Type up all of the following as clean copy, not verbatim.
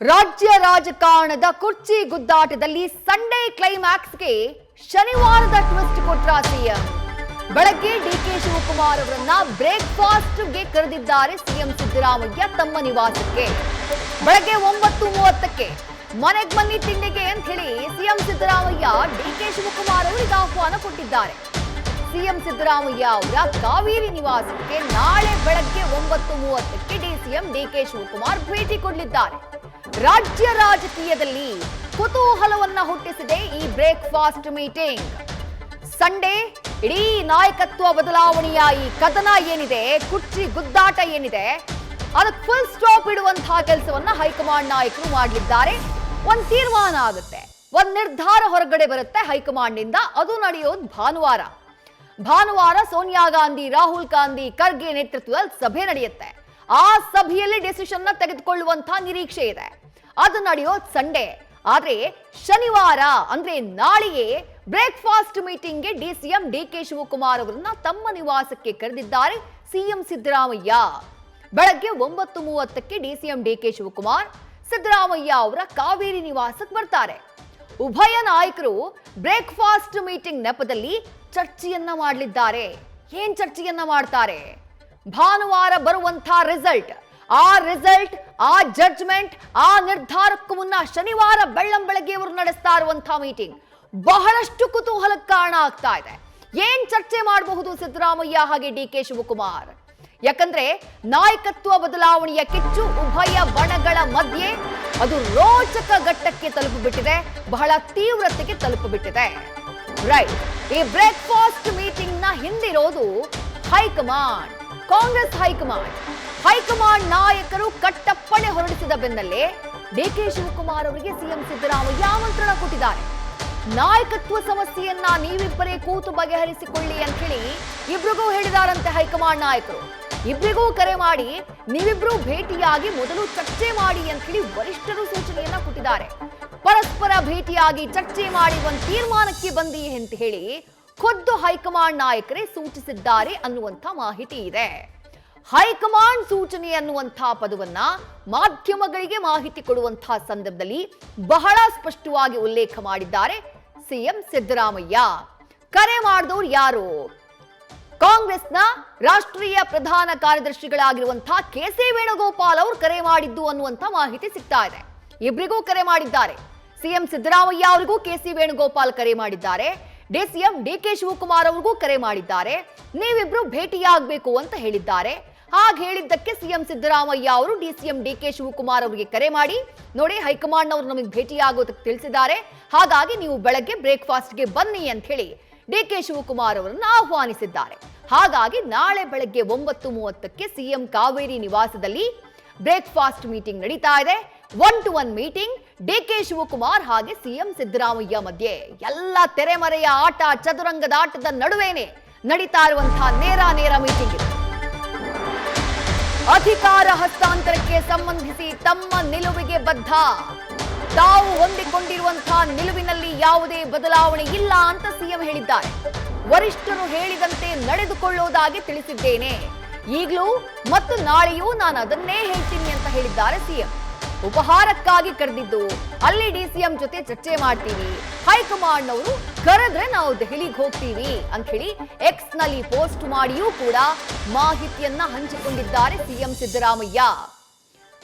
ರಾಜ್ಯ ರಾಜಕಾರಣದ ಕುರ್ಚಿ ಗುದ್ದಾಟದಲ್ಲಿ ಸಂಡೇ ಕ್ಲೈಮ್ಯಾಕ್ಸ್ಗೆ ಶನಿವಾರದ ಟ್ವಿಸ್ಟ್ ಕೊಟ್ರ ಸಿಎಂ. ಬೆಳಗ್ಗೆ ಡಿಕೆ ಶಿವಕುಮಾರ್ ಅವರನ್ನ ಬ್ರೇಕ್ಫಾಸ್ಟ್ಗೆ ಕರೆದಿದ್ದಾರೆ ಸಿಎಂ ಸಿದ್ದರಾಮಯ್ಯ ತಮ್ಮ ನಿವಾಸಕ್ಕೆ. ಬೆಳಗ್ಗೆ 9:30ಕ್ಕೆ ಮನೆಗೆ ಬನ್ನಿ ತಿಂಡಿಗೆ ಅಂತ ಹೇಳಿ ಸಿಎಂ ಸಿದ್ದರಾಮಯ್ಯ ಡಿಕೆ ಶಿವಕುಮಾರ್ ಅವರಿಗೆ ಆಹ್ವಾನ ಕೊಟ್ಟಿದ್ದಾರೆ. ಸಿಎಂ ಸಿದ್ದರಾಮಯ್ಯ ಅವರ ಕಾವೇರಿ ನಿವಾಸಕ್ಕೆ ನಾಳೆ ಬೆಳಗ್ಗೆ 9:30ಕ್ಕೆ ಡಿಸಿಎಂ ಡಿಕೆ ಶಿವಕುಮಾರ್ ಭೇಟಿ ಕೊಡಲಿದ್ದಾರೆ. ರಾಜ್ಯ ರಾಜಕೀಯದಲ್ಲಿ ಕುತೂಹಲವನ್ನ ಹುಟ್ಟಿಸಿದೆ ಈ ಬ್ರೇಕ್ಫಾಸ್ಟ್ ಮೀಟಿಂಗ್. ಸಂಡೇ ಇಡೀ ನಾಯಕತ್ವ ಬದಲಾವಣೆಯ ಈ ಕದನ ಏನಿದೆ, ಕುರ್ಚಿ ಗುದ್ದಾಟ ಏನಿದೆ, ಅದಕ್ಕೆ ಫುಲ್ ಸ್ಟಾಪ್ ಇಡುವಂತಹ ಕೆಲಸವನ್ನ ಹೈಕಮಾಂಡ್ ನಾಯಕರು ಮಾಡಲಿದ್ದಾರೆ. ಒಂದು ತೀರ್ಮಾನ ಆಗುತ್ತೆ, ಒಂದು ನಿರ್ಧಾರ ಹೊರಗಡೆ ಬರುತ್ತೆ ಹೈಕಮಾಂಡ್ ನಿಂದ. ಅದು ನಡೆಯೋದು ಭಾನುವಾರ ಸೋನಿಯಾ ಗಾಂಧಿ, ರಾಹುಲ್ ಗಾಂಧಿ, ಖರ್ಗೆ ನೇತೃತ್ವದಲ್ಲಿ ಸಭೆ ನಡೆಯುತ್ತೆ. ಆ ಸಭೆಯಲ್ಲಿ ಡಿಸಿಷನ್ ನ ತೆಗೆದುಕೊಳ್ಳುವಂತಹ ನಿರೀಕ್ಷೆ ಇದೆ. ಅದು ನಡೆಯೋದು ಸಂಡೇ. ಆದ್ರೆ ಶನಿವಾರ ಅಂದ್ರೆ ನಾಳೆಯೇ ಬ್ರೇಕ್ಫಾಸ್ಟ್ ಮೀಟಿಂಗ್ಗೆ ಡಿಸಿಎಂ ಡಿಕೆ ಶಿವಕುಮಾರ್ ಅವರನ್ನ ತಮ್ಮ ನಿವಾಸಕ್ಕೆ ಕರೆದಿದ್ದಾರೆ ಸಿಎಂ ಸಿದ್ದರಾಮಯ್ಯ. ಬೆಳಗ್ಗೆ 9:30ಕ್ಕೆ ಡಿಸಿಎಂ ಡಿಕೆ ಶಿವಕುಮಾರ್ ಸಿದ್ದರಾಮಯ್ಯ ಅವರ ಕಾವೇರಿ ನಿವಾಸಕ್ಕೆ ಬರ್ತಾರೆ. ಉಭಯ ನಾಯಕರು ಬ್ರೇಕ್ಫಾಸ್ಟ್ ಮೀಟಿಂಗ್ ನೆಪದಲ್ಲಿ ಚರ್ಚೆಯನ್ನ ಮಾಡಲಿದ್ದಾರೆ. ಏನ್ ಚರ್ಚೆಯನ್ನ ಮಾಡ್ತಾರೆ? ಭಾನುವಾರ ಬರುವಂತಹ ರಿಸಲ್ಟ್, ಆ ಜಡ್ಜ್ಮೆಂಟ್, ಆ ನಿರ್ಧಾರಕ್ಕೂ ಮುನ್ನ ಶನಿವಾರ ಬೆಳ್ಳಂಬೆಳಗ್ಗೆ ಅವರು ನಡೆಸ್ತಾ ಇರುವಂತಹ ಮೀಟಿಂಗ್ ಬಹಳಷ್ಟು ಕುತೂಹಲಕ್ಕೆ ಕಾರಣ ಆಗ್ತಾ ಇದೆ. ಏನ್ ಚರ್ಚೆ ಮಾಡಬಹುದು ಸಿದ್ದರಾಮಯ್ಯ ಹಾಗೆ ಡಿಕೆ ಶಿವಕುಮಾರ್? ಯಾಕಂದ್ರೆ ನಾಯಕತ್ವ ಬದಲಾವಣೆಯ ಕಿಚ್ಚು ಉಭಯ ಬಣಗಳ ಮಧ್ಯೆ ಅದು ರೋಚಕ ಘಟ್ಟಕ್ಕೆ ತಲುಪಿಬಿಟ್ಟಿದೆ, ಬಹಳ ತೀವ್ರತೆಗೆ ತಲುಪಿಬಿಟ್ಟಿದೆ. ರೈಟ್, ಈ ಬ್ರೇಕ್ಫಾಸ್ಟ್ ಮೀಟಿಂಗ್ ನ ಹಿಂದಿರೋದು ಹೈಕಮಾಂಡ್, ಕಾಂಗ್ರೆಸ್ ಹೈಕಮಾಂಡ್ ನಾಯಕರು ಕಟ್ಟಪ್ಪಣೆ ಹೊರಡಿಸಿದ ಬೆನ್ನಲ್ಲೇ ಡಿಕೆ ಶಿವಕುಮಾರ್ ಅವರಿಗೆ ಸಿಎಂ ಸಿದ್ದರಾಮಯ್ಯ ಆಮಂತ್ರಣ ಕೊಟ್ಟಿದ್ದಾರೆ. ನಾಯಕತ್ವ ಸಮಸ್ಯೆಯನ್ನ ನೀವಿಬ್ಬರೇ ಕೂತು ಬಗೆಹರಿಸಿಕೊಳ್ಳಿ ಅಂತ ಹೇಳಿ ಇಬ್ರಿಗೂ ಹೇಳಿದಾರಂತೆ ಹೈಕಮಾಂಡ್ ನಾಯಕರು. ಇಬ್ಬರಿಗೂ ಕರೆ ಮಾಡಿ ನೀವಿಬ್ರು ಭೇಟಿಯಾಗಿ ಮೊದಲು ಚರ್ಚೆ ಮಾಡಿ ಅಂತ ಹೇಳಿ ವರಿಷ್ಠರು ಸೂಚನೆಯನ್ನ ಕೊಟ್ಟಿದ್ದಾರೆ. ಪರಸ್ಪರ ಭೇಟಿಯಾಗಿ ಚರ್ಚೆ ಮಾಡಿ ಒಂದು ತೀರ್ಮಾನಕ್ಕೆ ಬಂದಿ ಅಂತ ಹೇಳಿ ಖುದ್ದು ಹೈಕಮಾಂಡ್ ನಾಯಕರೇ ಸೂಚಿಸಿದ್ದಾರೆ ಅನ್ನುವಂಥ ಮಾಹಿತಿ ಇದೆ. ಹೈಕಮಾಂಡ್ ಸೂಚನೆ ಅನ್ನುವಂತಹ ಪದವನ್ನ ಮಾಧ್ಯಮಗಳಿಗೆ ಮಾಹಿತಿ ಕೊಡುವಂತಹ ಸಂದರ್ಭದಲ್ಲಿ ಬಹಳ ಸ್ಪಷ್ಟವಾಗಿ ಉಲ್ಲೇಖ ಮಾಡಿದ್ದಾರೆ ಸಿಎಂ ಸಿದ್ದರಾಮಯ್ಯ. ಕರೆ ಮಾಡಿದವರು ಯಾರು? ಕಾಂಗ್ರೆಸ್ನ ರಾಷ್ಟ್ರೀಯ ಪ್ರಧಾನ ಕಾರ್ಯದರ್ಶಿಗಳಾಗಿರುವಂತಹ ಕೆಸಿ ವೇಣುಗೋಪಾಲ್ ಅವರು ಕರೆ ಮಾಡಿದ್ದು ಅನ್ನುವಂಥ ಮಾಹಿತಿ ಸಿಗ್ತಾ ಇದೆ. ಇಬ್ಬರಿಗೂ ಕರೆ ಮಾಡಿದ್ದಾರೆ. ಸಿಎಂ ಸಿದ್ದರಾಮಯ್ಯ ಅವರಿಗೂ ಕೆಸಿ ವೇಣುಗೋಪಾಲ್ ಕರೆ ಮಾಡಿದ್ದಾರೆ. ಡಿಸಿಎಂ ಡಿಕೆ ಶಿವಕುಮಾರ್ ಅವ್ರಿಗೂ ಕರೆ ಮಾಡಿದ್ದಾರೆ. ನೀವಿಬ್ರು ಭೇಟಿಯಾಗಬೇಕು ಅಂತ ಹೇಳಿದ್ದಾರೆ. ಹಾಗೆ ಹೇಳಿದ್ದಕ್ಕೆ ಸಿಎಂ ಸಿದ್ದರಾಮಯ್ಯ ಅವರು ಡಿಸಿಎಂ ಡಿಕೆ ಶಿವಕುಮಾರ್ ಅವರಿಗೆ ಕರೆ ಮಾಡಿ, ನೋಡಿ ಹೈಕಮಾಂಡ್ ಅವರು ನಮಗೆ ಭೇಟಿಯಾಗೋದಕ್ಕೆ ತಿಳಿಸಿದ್ದಾರೆ, ಹಾಗಾಗಿ ನೀವು ಬೆಳಗ್ಗೆ ಬ್ರೇಕ್ಫಾಸ್ಟ್ಗೆ ಬನ್ನಿ ಅಂತ ಹೇಳಿ ಡಿಕೆ ಶಿವಕುಮಾರ್ ಅವರನ್ನು ಆಹ್ವಾನಿಸಿದ್ದಾರೆ. ಹಾಗಾಗಿ ನಾಳೆ ಬೆಳಗ್ಗೆ 9:30ಕ್ಕೆ ಸಿಎಂ ಕಾವೇರಿ ನಿವಾಸದಲ್ಲಿ ಬ್ರೇಕ್ಫಾಸ್ಟ್ ಮೀಟಿಂಗ್ ನಡೀತಾ ಇದೆ. 1-to-1 ಮೀಟಿಂಗ್ ಡಿಕೆ ಶಿವಕುಮಾರ್ ಹಾಗೆ ಸಿಎಂ ಸಿದ್ದರಾಮಯ್ಯ ಮಧ್ಯೆ. ಎಲ್ಲ ತೆರೆಮರೆಯ ಆಟ, ಚದುರಂಗದ ಆಟದ ನಡುವೆನೆ ನಡೀತಾ ಇರುವಂತಹ ನೇರ ಮೀಟಿಂಗ್ ಇದೆ. ಅಧಿಕಾರ ಹಸ್ತಾಂತರಕ್ಕೆ ಸಂಬಂಧಿಸಿ ತಮ್ಮ ನಿಲುವಿಗೆ ಬದ್ಧ, ತಾವು ಹೊಂದಿಕೊಂಡಿರುವಂತಹ ನಿಲುವಿನಲ್ಲಿ ಯಾವುದೇ ಬದಲಾವಣೆ ಇಲ್ಲ ಅಂತ ಸಿಎಂ ಹೇಳಿದ್ದಾರೆ. ವರಿಷ್ಠರು ಹೇಳಿದಂತೆ ನಡೆದುಕೊಳ್ಳುವುದಾಗಿ ತಿಳಿಸಿದ್ದೇನೆ. ಈಗಲೂ ಮತ್ತು ನಾಳೆಯೂ ನಾನು ಅದನ್ನೇ ಹೇಳ್ತೀನಿ ಅಂತ ಹೇಳಿದ್ದಾರೆ ಸಿಎಂ. ಉಪಹಾರಕ್ಕಾಗಿ ಕರೆದಿದ್ದು, ಅಲ್ಲಿ ಡಿಸಿಎಂ ಜೊತೆ ಚರ್ಚೆ ಮಾಡ್ತೀವಿ, ಹೈಕಮಾಂಡ್ ಅವರು ಕರೆದ್ರೆ ನಾವು ದೆಹಲಿಗೆ ಹೋಗ್ತೀವಿ ಅಂತ ಹೇಳಿ ಎಕ್ಸ್ ನಲ್ಲಿ ಪೋಸ್ಟ್ ಮಾಡಿಯೂ ಕೂಡ ಮಾಹಿತಿಯನ್ನ ಹಂಚಿಕೊಂಡಿದ್ದಾರೆ ಸಿಎಂ ಸಿದ್ದರಾಮಯ್ಯ.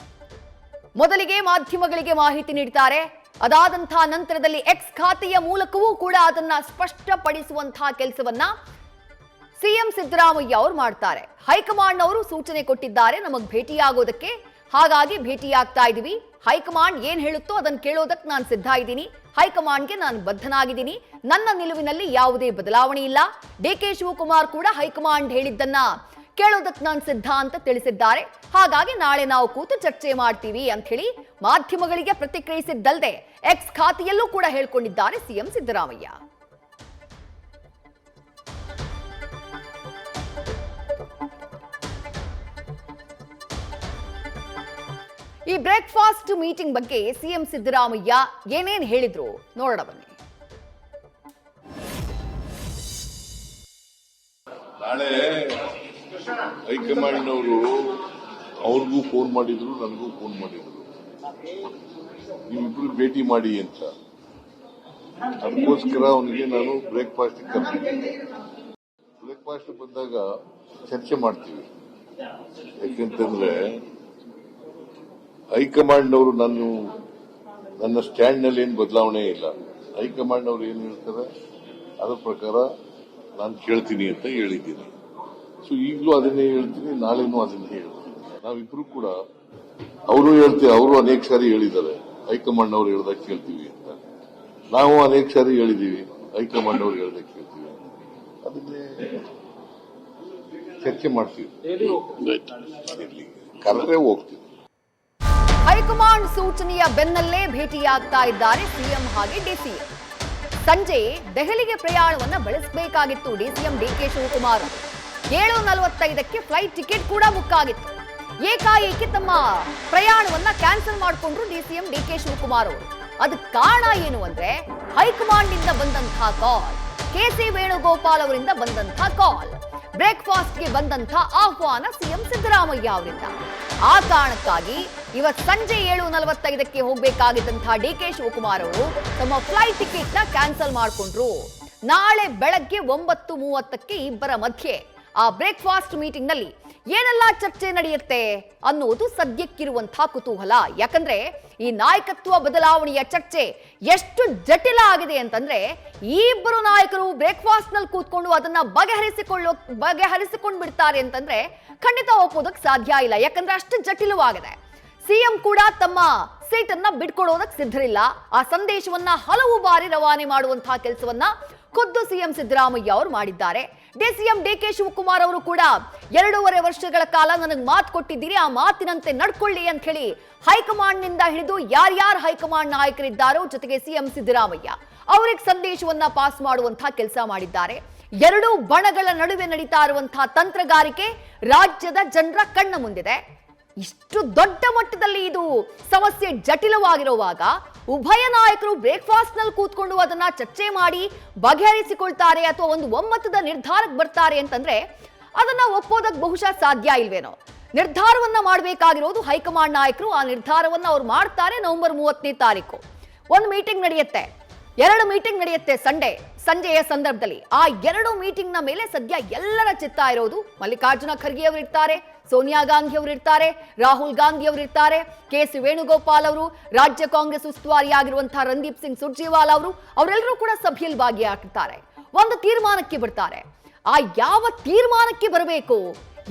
ಮೊದಲಿಗೆ ಮಾಧ್ಯಮಗಳಿಗೆ ಮಾಹಿತಿ ನೀಡ್ತಾರೆ. ಅದಾದಂತಹ ನಂತರದಲ್ಲಿ ಎಕ್ಸ್ ಖಾತೆಯ ಮೂಲಕವೂ ಕೂಡ ಅದನ್ನ ಸ್ಪಷ್ಟಪಡಿಸುವಂತಹ ಕೆಲಸವನ್ನ ಸಿಎಂ ಸಿದ್ದರಾಮಯ್ಯ ಅವರು ಮಾಡ್ತಾರೆ. ಹೈಕಮಾಂಡ್ ಅವರು ಸೂಚನೆ ಕೊಟ್ಟಿದ್ದಾರೆ ನಮಗ್ ಭೇಟಿಯಾಗೋದಕ್ಕೆ, ಹಾಗಾಗಿ ಭೇಟಿಯಾಗ್ತಾ ಇದೀವಿ. ಹೈಕಮಾಂಡ್ ಏನ್ ಹೇಳುತ್ತೋ ಅದನ್ನ ಕೇಳೋದಕ್ಕೆ ನಾನು ಸಿದ್ಧ ಇದ್ದೀನಿ. ಹೈಕಮಾಂಡ್ಗೆ ನಾನು ಬದ್ಧನಾಗಿದ್ದೀನಿ. ನನ್ನ ನಿಲುವಿನಲ್ಲಿ ಯಾವುದೇ ಬದಲಾವಣೆ ಇಲ್ಲ. ಡಿಕೆ ಶಿವಕುಮಾರ್ ಕೂಡ ಹೈಕಮಾಂಡ್ ಹೇಳಿದ್ದನ್ನ ಕೇಳೋದಕ್ಕೆ ನಾನು ಸಿದ್ಧ ಅಂತ ತಿಳಿಸಿದ್ದಾರೆ. ಹಾಗಾಗಿ ನಾಳೆ ನಾವು ಕೂತು ಚರ್ಚೆ ಮಾಡ್ತೀವಿ ಅಂತ ಹೇಳಿ ಮಾಧ್ಯಮಗಳಿಗೆ ಪ್ರತಿಕ್ರಿಯಿಸಿದ್ದಲ್ಲದೆ ಎಕ್ಸ್ ಖಾತೆಯಲ್ಲೂ ಕೂಡ ಹೇಳ್ಕೊಂಡಿದ್ದಾರೆ ಸಿಎಂ ಸಿದ್ದರಾಮಯ್ಯ. ಈ ಬ್ರೇಕ್ಫಾಸ್ಟ್ ಮೀಟಿಂಗ್ ಬಗ್ಗೆ ಸಿಎಂ ಸಿದ್ದರಾಮಯ್ಯ ಏನೇನ್ ಹೇಳಿದ್ರು ನೋಡೋಣ ಬನ್ನಿ. ನಾಳೆ ಹೈಕಮಾಂಡ್ ಅವರು ಅವ್ರಿಗೂ ಫೋನ್ ಮಾಡಿದ್ರು, ನನಗೂ ಫೋನ್ ಮಾಡಿದ್ರು. ನೀವಿಬ್ರು ಭೇಟಿ ಮಾಡಿ ಅಂತ. ಅದಕ್ಕೋಸ್ಕರ ಅವನಿಗೆ ನಾನು ಬ್ರೇಕ್ಫಾಸ್ಟ್ ಕರೆದಿದ್ದೆ. ಬ್ರೇಕ್ಫಾಸ್ಟ್ ಬಂದಾಗ ಚರ್ಚೆ ಮಾಡ್ತೀವಿ. ಯಾಕೆಂತಂದ್ರೆ ಹೈಕಮಾಂಡ್ನವರು ನನ್ನ ಸ್ಟ್ಯಾಂಡ್ ನಲ್ಲಿ ಏನು ಬದಲಾವಣೆ ಇಲ್ಲ. ಹೈಕಮಾಂಡ್ನವರು ಏನು ಹೇಳ್ತಾರೆ ಅದರ ಪ್ರಕಾರ ನಾನು ಕೇಳ್ತೀನಿ ಅಂತ ಹೇಳಿದ್ದೀನಿ. ಸೊ ಈಗಲೂ ಅದನ್ನೇ ಹೇಳ್ತೀನಿ, ನಾಳೆನೂ ಅದನ್ನೇ ಹೇಳ್ತೀನಿ. ನಾವಿಬ್ರು ಕೂಡ ಅವರು ಹೇಳ್ತೀವಿ, ಅವರು ಅನೇಕ ಸಾರಿ ಹೇಳಿದ್ದಾರೆ ಹೈಕಮಾಂಡ್ ಅವರು ಹೇಳ್ದಾಗ ಕೇಳ್ತೀವಿ ಅಂತ. ನಾವು ಅನೇಕ ಸಾರಿ ಹೇಳಿದೀವಿ ಹೈಕಮಾಂಡ್ ಅವರು ಹೇಳ್ದಾಗ ಕೇಳ್ತೀವಿ. ಅದನ್ನೇ ಚರ್ಚೆ ಮಾಡ್ತೀವಿ. ಕರೆದ್ರೆ ಹೋಗ್ತೀವಿ. ಹೈಕಮಾಂಡ್ ಸೂಚನೆಯ ಬೆನ್ನಲ್ಲೇ ಭೇಟಿಯಾಗ್ತಾ ಇದ್ದಾರೆ ಸಿಎಂ ಹಾಗೆ ಡಿಸಿಎಂ. ಸಂಜೆ ದೆಹಲಿಗೆ ಪ್ರಯಾಣವನ್ನ ಬೆಳೆಸಬೇಕಾಗಿತ್ತು ಡಿಸಿಎಂ ಡಿಕೆ ಶಿವಕುಮಾರ್. 7:45ಕ್ಕೆ ಫ್ಲೈಟ್ ಟಿಕೆಟ್ ಕೂಡ ಬುಕ್ ಆಗಿತ್ತು. ಏಕಾಏಕಿ ತಮ್ಮ ಪ್ರಯಾಣವನ್ನ ಕ್ಯಾನ್ಸಲ್ ಮಾಡಿಕೊಂಡ್ರು ಡಿಸಿಎಂ ಡಿಕೆ ಶಿವಕುಮಾರ್ ಅವರು. ಅದಕ್ಕೆ ಕಾರಣ ಏನು ಅಂದ್ರೆ ಹೈಕಮಾಂಡ್ ಇಂದ ಬಂದಂತಹ ಕಾಲ್, ಕೆಸಿ ವೇಣುಗೋಪಾಲ್ ಅವರಿಂದ ಬಂದಂತಹ ಕಾಲ್, ಬ್ರೇಕ್ಫಾಸ್ಟ್ಗೆ ಬಂದಂತಹ ಆಹ್ವಾನ ಸಿಎಂ ಸಿದ್ದರಾಮಯ್ಯ ಅವರಿಂದ. ಆ ಕಾರಣಕ್ಕಾಗಿ ಇವತ್ತು ಸಂಜೆ 7:45ಕ್ಕೆ ಹೋಗಬೇಕಾಗಿದ್ದಂತಹ ಡಿಕೆ ಶಿವಕುಮಾರ್ ಅವರು ತಮ್ಮ ಫ್ಲೈಟ್ ಟಿಕೆಟ್ ನ ಕ್ಯಾನ್ಸಲ್ ಮಾಡಿಕೊಂಡ್ರು. ನಾಳೆ ಬೆಳಗ್ಗೆ 9:30ಕ್ಕೆ ಇಬ್ಬರ ಮಧ್ಯೆ ಆ ಬ್ರೇಕ್ಫಾಸ್ಟ್ ಮೀಟಿಂಗ್ ನಲ್ಲಿ ಏನೆಲ್ಲ ಚರ್ಚೆ ನಡೆಯುತ್ತೆ ಅನ್ನೋದು ಸದ್ಯಕ್ಕಿರುವಂತಹ ಕುತೂಹಲ. ಯಾಕಂದ್ರೆ ಈ ನಾಯಕತ್ವ ಬದಲಾವಣೆಯ ಚರ್ಚೆ ಎಷ್ಟು ಜಟಿಲ ಆಗಿದೆ ಅಂತಂದ್ರೆ ಈ ಇಬ್ಬರು ನಾಯಕರು ಬ್ರೇಕ್ಫಾಸ್ಟ್ ನಲ್ಲಿ ಕೂತ್ಕೊಂಡು ಅದನ್ನ ಬಗೆಹರಿಸಿಕೊಂಡು ಬಿಡ್ತಾರೆ ಅಂತಂದ್ರೆ ಖಂಡಿತ ಒಪ್ಪೋದಕ್ಕೆ ಸಾಧ್ಯ ಇಲ್ಲ. ಯಾಕಂದ್ರೆ ಅಷ್ಟು ಜಟಿಲವಾಗಿದೆ. ಸಿಎಂ ಕೂಡ ತಮ್ಮ ಸೀಟನ್ನ ಬಿಟ್ಕೊಡೋದಕ್ಕೆ ಸಿದ್ಧರಿಲ್ಲ. ಆ ಸಂದೇಶವನ್ನ ಹಲವು ಬಾರಿ ರವಾನೆ ಮಾಡುವಂತಹ ಕೆಲಸವನ್ನ ಖುದ್ದು ಸಿಎಂ ಸಿದ್ದರಾಮಯ್ಯ ಅವರು ಮಾಡಿದ್ದಾರೆ. ಡಿಸಿಎಂ ಡಿಕೆ ಶಿವಕುಮಾರ್ ಅವರು ಕೂಡ 2.5 ವರ್ಷಗಳ ಕಾಲ ನನಗೆ ಮಾತು ಕೊಟ್ಟಿದ್ದೀರಿ, ಆ ಮಾತಿನಂತೆ ನಡ್ಕೊಳ್ಳಿ ಅಂತ ಹೇಳಿ ಹೈಕಮಾಂಡ್ ನಿಂದ ಹಿಡಿದು ಯಾರ್ಯಾರು ಹೈಕಮಾಂಡ್ ನಾಯಕರಿದ್ದಾರೋ ಜೊತೆಗೆ ಸಿಎಂ ಸಿದ್ದರಾಮಯ್ಯ ಅವರಿಗೆ ಸಂದೇಶವನ್ನ ಪಾಸ್ ಮಾಡುವಂತಹ ಕೆಲಸ ಮಾಡಿದ್ದಾರೆ. ಎರಡೂ ಬಣಗಳ ನಡುವೆ ನಡೀತಾ ಇರುವಂತಹ ತಂತ್ರಗಾರಿಕೆ ರಾಜ್ಯದ ಜನರ ಕಣ್ಣ ಮುಂದಿದೆ. ಇಷ್ಟು ದೊಡ್ಡ ಮಟ್ಟದಲ್ಲಿ ಇದು ಸಮಸ್ಯೆ ಜಟಿಲವಾಗಿರುವಾಗ ಉಭಯ ನಾಯಕರು ಬ್ರೇಕ್ಫಾಸ್ಟ್ ನಲ್ಲಿ ಕೂತ್ಕೊಂಡು ಅದನ್ನ ಚರ್ಚೆ ಮಾಡಿ ಬಗೆಹರಿಸಿಕೊಳ್ತಾರೆ ಅಥವಾ ಒಂದು ಒಮ್ಮತದ ನಿರ್ಧಾರಕ್ಕೆ ಬರ್ತಾರೆ ಅಂತಂದ್ರೆ ಅದನ್ನ ಒಪ್ಪೋದಕ್ಕೆ ಬಹುಶಃ ಸಾಧ್ಯ ಇಲ್ವೇನೋ. ನಿರ್ಧಾರವನ್ನ ಮಾಡಬೇಕಾಗಿರೋದು ಹೈಕಮಾಂಡ್ ನಾಯಕರು. ಆ ನಿರ್ಧಾರವನ್ನ ಅವ್ರು ಮಾಡ್ತಾರೆ. ನವೆಂಬರ್ 30ನೇ ತಾರೀಕು ಒಂದು ಮೀಟಿಂಗ್ ನಡೆಯುತ್ತೆ, 2 ಮೀಟಿಂಗ್ ನಡೆಯುತ್ತೆ ಸಂಜೆಯ ಸಂದರ್ಭದಲ್ಲಿ. ಆ 2 ಮೀಟಿಂಗ್ ನ ಮೇಲೆ ಸದ್ಯ ಎಲ್ಲರ ಚಿತ್ತ ಇರೋದು ಮಲ್ಲಿಕಾರ್ಜುನ ಖರ್ಗೆ ಅವರು ಇರ್ತಾರೆ, ಸೋನಿಯಾ ಗಾಂಧಿ ಅವರು ಇರ್ತಾರೆ, ರಾಹುಲ್ ಗಾಂಧಿ ಅವರು ಇರ್ತಾರೆ, ಕೆಸಿ ವೇಣುಗೋಪಾಲ್ ಅವರು, ರಾಜ್ಯ ಕಾಂಗ್ರೆಸ್ ಉಸ್ತುವಾರಿಯಾಗಿರುವಂತಹ ರಣದೀಪ್ ಸಿಂಗ್ ಸುರ್ಜೇವಾಲಾ ಅವರೆಲ್ಲರೂ ಕೂಡ ಸಭೆಯಲ್ಲಿ ಭಾಗಿಯಾಗಿರ್ತಾರೆ. ಒಂದು ತೀರ್ಮಾನಕ್ಕೆ ಬರ್ತಾರೆ. ಆ ಯಾವ ತೀರ್ಮಾನಕ್ಕೆ ಬರಬೇಕು,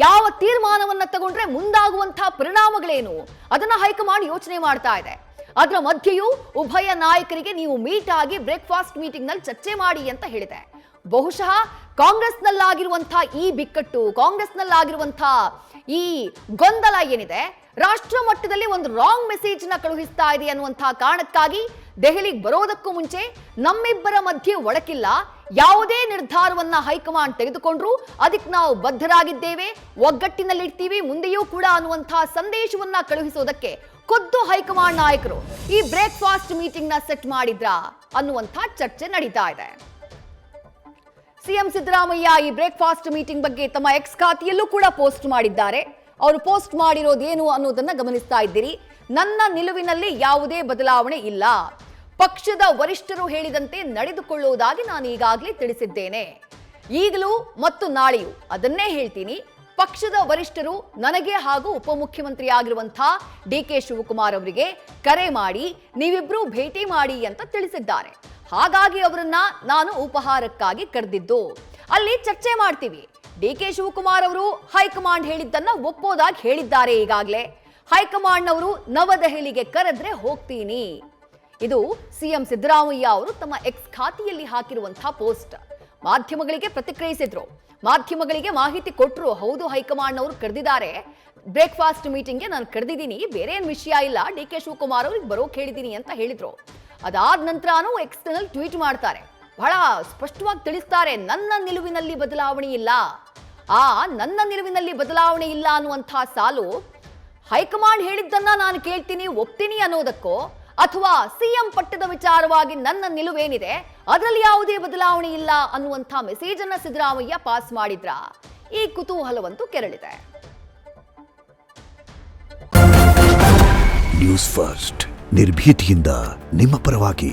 ಯಾವ ತೀರ್ಮಾನವನ್ನ ತಗೊಂಡ್ರೆ ಮುಂದಾಗುವಂತಹ ಪರಿಣಾಮಗಳೇನು ಅದನ್ನ ಹೈಕಮಾಂಡ್ ಯೋಚನೆ ಮಾಡ್ತಾ ಇದೆ. ಅದರ ಮಧ್ಯೆಯೂ ಉಭಯ ನಾಯಕರಿಗೆ ನೀವು ಮೀಟ್ ಆಗಿ ಬ್ರೇಕ್ಫಾಸ್ಟ್ ಮೀಟಿಂಗ್ ನಲ್ಲಿ ಚರ್ಚೆ ಮಾಡಿ ಅಂತ ಹೇಳಿದೆ. ಬಹುಶಃ ಕಾಂಗ್ರೆಸ್ನಲ್ಲಾಗಿರುವಂತಹ ಈ ಬಿಕ್ಕಟ್ಟು, ಕಾಂಗ್ರೆಸ್ನಲ್ಲಾಗಿರುವಂತಹ ಈ ಗೊಂದಲ ಏನಿದೆ ರಾಷ್ಟ್ರ ಮಟ್ಟದಲ್ಲಿ ಒಂದು ರಾಂಗ್ ಮೆಸೇಜ್ ನ ಕಳುಹಿಸ್ತಾ ಇದೆ ಅನ್ನುವಂತಹ ಕಾರಣಕ್ಕಾಗಿ ದೆಹಲಿಗೆ ಬರೋದಕ್ಕೂ ಮುಂಚೆ ನಮ್ಮಿಬ್ಬರ ಮಧ್ಯೆ ಒಡಕಿಲ್ಲ, ಯಾವುದೇ ನಿರ್ಧಾರವನ್ನ ಹೈಕಮಾಂಡ್ ತೆಗೆದುಕೊಂಡ್ರು ಅದಕ್ಕೆ ನಾವು ಬದ್ಧರಾಗಿದ್ದೇವೆ, ಒಗ್ಗಟ್ಟಿನಲ್ಲಿರ್ತೀವಿ ಮುಂದೆಯೂ ಕೂಡ ಅನ್ನುವಂತಹ ಸಂದೇಶವನ್ನ ಕಳುಹಿಸೋದಕ್ಕೆ ಖುದ್ದು ಹೈಕಮಾಂಡ್ ನಾಯಕರು ಈ ಬ್ರೇಕ್ಫಾಸ್ಟ್ ಮೀಟಿಂಗ್ ನ ಸೆಟ್ ಮಾಡಿದ್ರಾ ಅನ್ನುವಂತಹ ಚರ್ಚೆ ನಡೀತಾ ಇದೆ. ಸಿಎಂ ಸಿದ್ದರಾಮಯ್ಯ ಈ ಬ್ರೇಕ್ಫಾಸ್ಟ್ ಮೀಟಿಂಗ್ ಬಗ್ಗೆ ತಮ್ಮ ಎಕ್ಸ್ ಖಾತೆಯಲ್ಲೂ ಕೂಡ ಪೋಸ್ಟ್ ಮಾಡಿದ್ದಾರೆ. ಅವರು ಪೋಸ್ಟ್ ಮಾಡಿರೋದೇನು ಅನ್ನೋದನ್ನ ಗಮನಿಸ್ತಾ ಇದ್ದೀರಿ. ನನ್ನ ನಿಲುವಿನಲ್ಲಿ ಯಾವುದೇ ಬದಲಾವಣೆ ಇಲ್ಲ, ಪಕ್ಷದ ವರಿಷ್ಠರು ಹೇಳಿದಂತೆ ನಡೆದುಕೊಳ್ಳುವುದಾಗಿ ನಾನು ಈಗಾಗಲೇ ತಿಳಿಸಿದ್ದೇನೆ. ಈಗಲೂ ಮತ್ತು ನಾಳೆಯೂ ಅದನ್ನೇ ಹೇಳ್ತೀನಿ. ಪಕ್ಷದ ವರಿಷ್ಠರು ನನಗೆ ಹಾಗೂ ಉಪಮುಖ್ಯಮಂತ್ರಿ ಆಗಿರುವಂತಹ ಡಿಕೆ ಶಿವಕುಮಾರ್ ಅವರಿಗೆ ಕರೆ ಮಾಡಿ ನೀವಿಬ್ರು ಭೇಟಿ ಮಾಡಿ ಅಂತ ತಿಳಿಸಿದ್ದಾರೆ. ಹಾಗಾಗಿ ಅವರನ್ನ ನಾನು ಉಪಹಾರಕ್ಕಾಗಿ ಕರೆದಿದ್ದು, ಅಲ್ಲಿ ಚರ್ಚೆ ಮಾಡ್ತೀವಿ. ಡಿಕೆ ಶಿವಕುಮಾರ್ ಅವರು ಹೈಕಮಾಂಡ್ ಹೇಳಿದ್ದನ್ನ ಒಪ್ಪೋದಾಗಿ ಹೇಳಿದ್ದಾರೆ. ಈಗಾಗಲೇ ಹೈಕಮಾಂಡ್ ಅವರು ನವದೆಹಲಿಗೆ ಕರೆದ್ರೆ ಹೋಗ್ತೀನಿ. ಇದು ಸಿಎಂ ಸಿದ್ದರಾಮಯ್ಯ ಅವರು ತಮ್ಮ ಎಕ್ಸ್ ಖಾತೆಯಲ್ಲಿ ಹಾಕಿರುವಂತಹ ಪೋಸ್ಟ್. ಮಾಧ್ಯಮಗಳಿಗೆ ಪ್ರತಿಕ್ರಿಯಿಸಿದ್ರು, ಮಾಧ್ಯಮಗಳಿಗೆ ಮಾಹಿತಿ ಕೊಟ್ಟರು. ಹೌದು, ಹೈಕಮಾಂಡ್ ಅವರು ಕರೆದಿದ್ದಾರೆ, ಬ್ರೇಕ್ಫಾಸ್ಟ್ ಮೀಟಿಂಗ್ಗೆ ನಾನು ಕರೆದಿದ್ದೀನಿ, ಬೇರೆ ಏನು ವಿಷಯ ಇಲ್ಲ, ಡಿಕೆ ಶಿವಕುಮಾರ್ ಅವ್ರಿಗೆ ಬರೋಕ್ ಹೇಳಿದ್ದೀನಿ ಅಂತ ಹೇಳಿದ್ರು. ಅದಾದ ನಂತರನೂ ಎಕ್ಸ್ಟರ್ನಲ್ ಟ್ವೀಟ್ ಮಾಡ್ತಾರೆ, ಬಹಳ ಸ್ಪಷ್ಟವಾಗಿ ತಿಳಿಸ್ತಾರೆ, ನನ್ನ ನಿಲುವಿನಲ್ಲಿ ಬದಲಾವಣೆ ಇಲ್ಲ. ಆ ನನ್ನ ನಿಲುವಿನಲ್ಲಿ ಬದಲಾವಣೆ ಇಲ್ಲ ಅನ್ನುವಂತಹ ಸಾಲು ಹೈಕಮಾಂಡ್ ಹೇಳಿದ್ದನ್ನ ನಾನು ಕೇಳ್ತೀನಿ, ಒಪ್ತೀನಿ ಅನ್ನೋದಕ್ಕೋ ಅಥವಾ ಸಿಎಂ ಪಟ್ಟದ ವಿಚಾರವಾಗಿ ನನ್ನ ನಿಲುವೇನಿದೆ ಅದರಲ್ಲಿ ಯಾವುದೇ ಬದಲಾವಣೆ ಇಲ್ಲ ಅನ್ನುವಂಥ ಮೆಸೇಜ್ ಅನ್ನ ಸಿದ್ದರಾಮಯ್ಯ ಪಾಸ್ ಮಾಡಿದ್ರ? ಈ ಕುತೂಹಲವಂತೂ ಕೆರಳಿದೆ. ನ್ಯೂಸ್ ಫಸ್ಟ್ ನಿರ್ಭೀತಿಯಿಂದ ನಿಮ್ಮ ಪರವಾಗಿ.